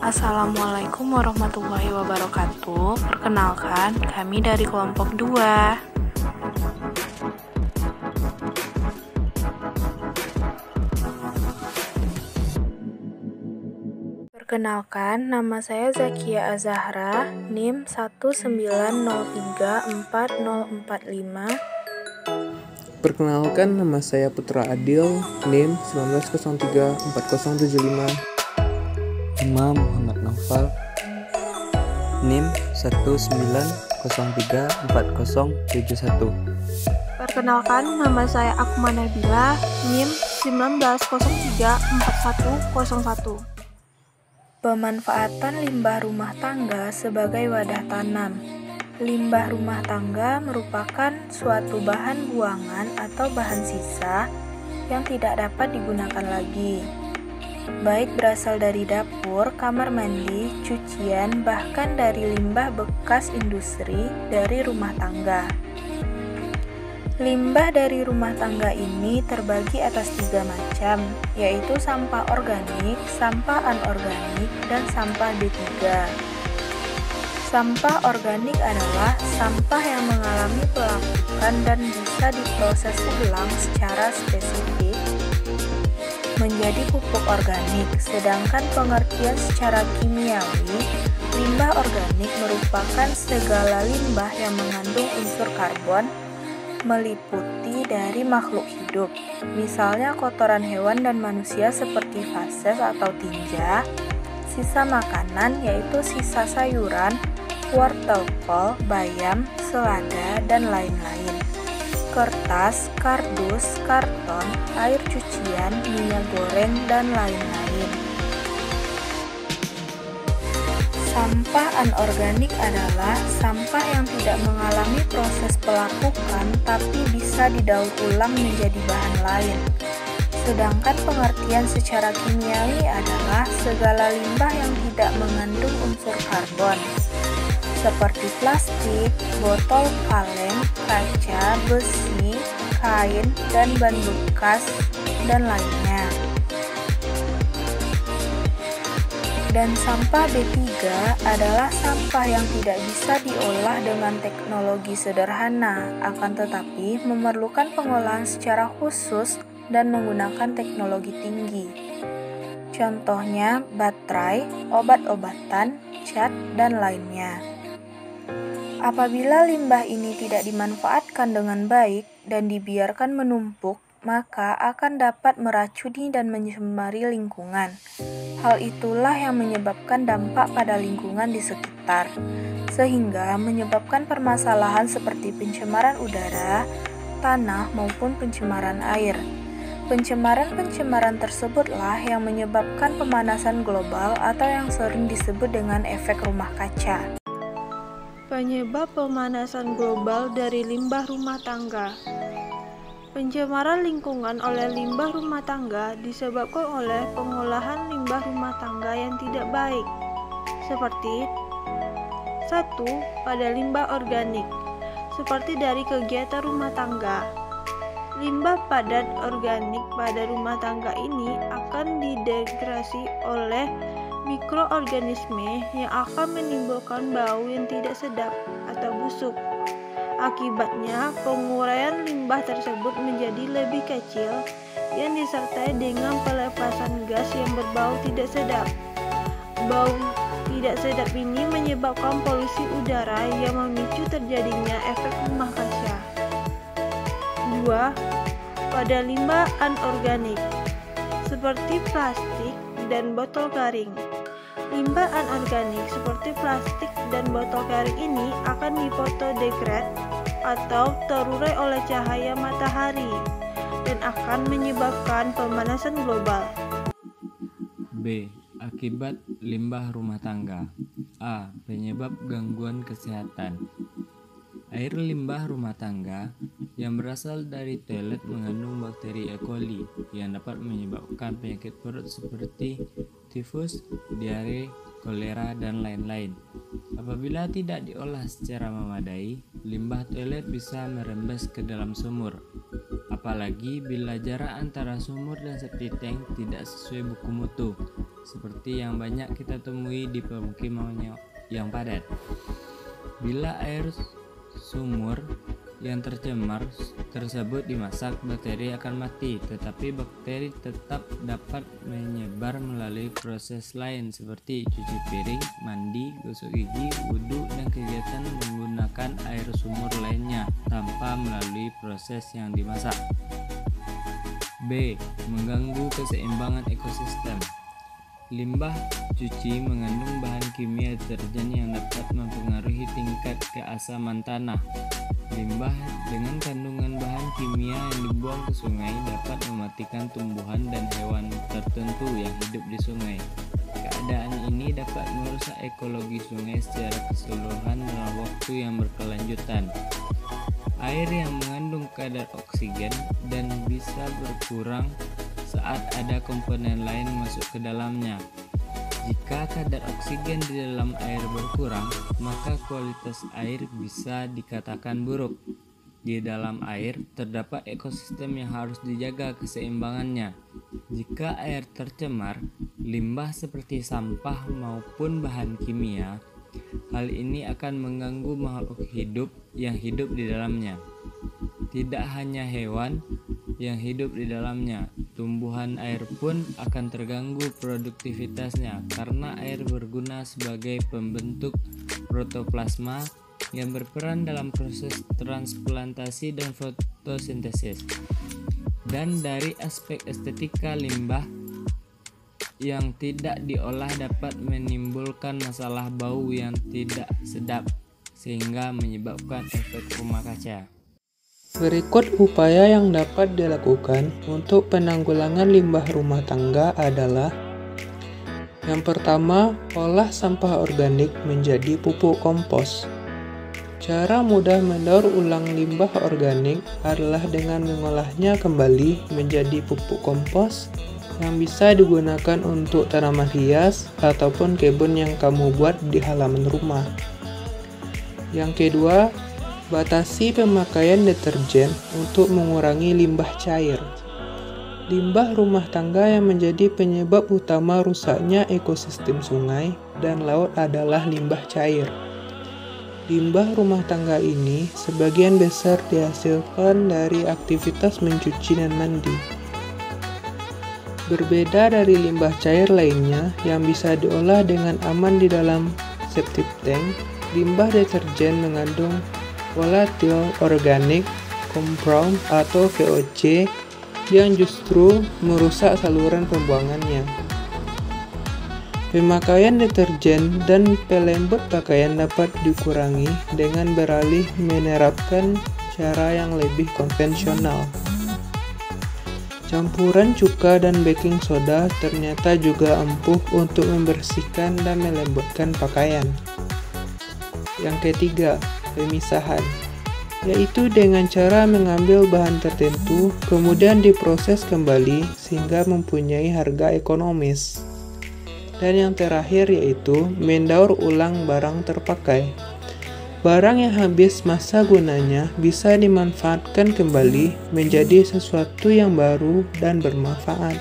Assalamualaikum warahmatullahi wabarakatuh. Perkenalkan, kami dari kelompok 2. Perkenalkan, nama saya Zakia Azahra, NIM 190340045. Perkenalkan, nama saya Putra Adil, NIM 19034075. Nama Muhammad Naufal, NIM 19034071. Perkenalkan, nama saya Akmal Nabila, NIM 19034101. Pemanfaatan limbah rumah tangga sebagai wadah tanam. Limbah rumah tangga merupakan suatu bahan buangan atau bahan sisa yang tidak dapat digunakan lagi, baik berasal dari dapur, kamar mandi, cucian, bahkan dari limbah bekas industri dari rumah tangga. Limbah dari rumah tangga ini terbagi atas 3 macam, yaitu sampah organik, sampah anorganik, dan sampah D3. Sampah organik adalah sampah yang mengalami pelapukan dan bisa diproses ulang secara spesifik menjadi pupuk organik, sedangkan pengertian secara kimiawi, limbah organik merupakan segala limbah yang mengandung unsur karbon meliputi dari makhluk hidup, misalnya kotoran hewan dan manusia seperti fases atau tinja, sisa makanan yaitu sisa sayuran, wortel kol, bayam, selada, dan lain-lain, kertas, kardus, karton, air cucian, minyak goreng, dan lain-lain. Sampah anorganik adalah sampah yang tidak mengalami proses pelapukan tapi bisa didaur ulang menjadi bahan lain. Sedangkan pengertian secara kimiawi adalah segala limbah yang tidak mengandung unsur karbon, seperti plastik, botol kaleng, kaca, besi, kain, dan ban bekas, dan lainnya. Dan sampah B3 adalah sampah yang tidak bisa diolah dengan teknologi sederhana, akan tetapi memerlukan pengolahan secara khusus dan menggunakan teknologi tinggi. Contohnya baterai, obat-obatan, cat, dan lainnya. Apabila limbah ini tidak dimanfaatkan dengan baik dan dibiarkan menumpuk, maka akan dapat meracuni dan mencemari lingkungan. Hal itulah yang menyebabkan dampak pada lingkungan di sekitar, sehingga menyebabkan permasalahan seperti pencemaran udara, tanah, maupun pencemaran air. Pencemaran tersebutlah yang menyebabkan pemanasan global atau yang sering disebut dengan efek rumah kaca. Penyebab pemanasan global dari limbah rumah tangga. Pencemaran lingkungan oleh limbah rumah tangga disebabkan oleh pengolahan limbah rumah tangga yang tidak baik, seperti 1. Pada limbah organik, seperti dari kegiatan rumah tangga. Limbah padat organik pada rumah tangga ini akan didegrasi oleh mikroorganisme yang akan menimbulkan bau yang tidak sedap atau busuk. Akibatnya, penguraian limbah tersebut menjadi lebih kecil yang disertai dengan pelepasan gas yang berbau tidak sedap. Bau tidak sedap ini menyebabkan polusi udara yang memicu terjadinya efek rumah kaca. 2. Pada limbah anorganik, seperti plastik dan botol garing. Limbah anorganik seperti plastik dan botol garing ini akan difotodegrad atau terurai oleh cahaya matahari dan akan menyebabkan pemanasan global. B. Akibat limbah rumah tangga. A. Penyebab gangguan kesehatan. Air limbah rumah tangga yang berasal dari toilet mengandung bakteri E. coli yang dapat menyebabkan penyakit perut seperti tifus, diare, kolera, dan lain-lain. Apabila tidak diolah secara memadai, limbah toilet bisa merembes ke dalam sumur. Apalagi bila jarak antara sumur dan septic tank tidak sesuai buku mutu, seperti yang banyak kita temui di pemukiman yang padat. Bila air sumur yang tercemar tersebut dimasak, bakteri akan mati, tetapi bakteri tetap dapat menyebar melalui proses lain seperti cuci piring, mandi, gosok gigi, wudhu, dan kegiatan menggunakan air sumur lainnya tanpa melalui proses yang dimasak. B. Mengganggu keseimbangan ekosistem. Limbah cuci mengandung bahan kimia deterjen yang dapat mempengaruhi tingkat keasaman tanah. Limbah dengan kandungan bahan kimia yang dibuang ke sungai dapat mematikan tumbuhan dan hewan tertentu yang hidup di sungai. Keadaan ini dapat merusak ekologi sungai secara keseluruhan dalam waktu yang berkelanjutan. Air yang mengandung kadar oksigen dan bisa berkurang saat ada komponen lain masuk ke dalamnya. Jika kadar oksigen di dalam air berkurang, maka kualitas air bisa dikatakan buruk. Di dalam air terdapat ekosistem yang harus dijaga keseimbangannya. Jika air tercemar, limbah seperti sampah maupun bahan kimia, hal ini akan mengganggu makhluk hidup yang hidup di dalamnya. Tidak hanya hewan yang hidup di dalamnya, tumbuhan air pun akan terganggu produktivitasnya karena air berguna sebagai pembentuk protoplasma yang berperan dalam proses transplantasi dan fotosintesis. Dan dari aspek estetika, limbah yang tidak diolah dapat menimbulkan masalah bau yang tidak sedap sehingga menyebabkan efek rumah kaca. Berikut upaya yang dapat dilakukan untuk penanggulangan limbah rumah tangga adalah: yang pertama, olah sampah organik menjadi pupuk kompos. Cara mudah mendaur ulang limbah organik adalah dengan mengolahnya kembali menjadi pupuk kompos yang bisa digunakan untuk tanaman hias ataupun kebun yang kamu buat di halaman rumah. Yang kedua, batasi pemakaian deterjen untuk mengurangi limbah cair. Limbah rumah tangga yang menjadi penyebab utama rusaknya ekosistem sungai dan laut adalah limbah cair. Limbah rumah tangga ini sebagian besar dihasilkan dari aktivitas mencuci dan mandi. Berbeda dari limbah cair lainnya yang bisa diolah dengan aman di dalam septic tank, limbah deterjen mengandung volatil organik compound atau VOC yang justru merusak saluran pembuangannya. Pemakaian deterjen dan pelembut pakaian dapat dikurangi dengan beralih menerapkan cara yang lebih konvensional. Campuran cuka dan baking soda ternyata juga ampuh untuk membersihkan dan melembutkan pakaian. Yang ketiga, pemisahan, yaitu dengan cara mengambil bahan tertentu kemudian diproses kembali sehingga mempunyai harga ekonomis. Dan yang terakhir yaitu mendaur ulang barang terpakai. Barang yang habis masa gunanya bisa dimanfaatkan kembali menjadi sesuatu yang baru dan bermanfaat.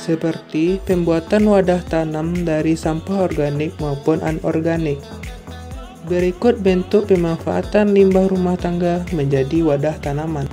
Seperti pembuatan wadah tanam dari sampah organik maupun anorganik. Berikut bentuk pemanfaatan limbah rumah tangga menjadi wadah tanaman.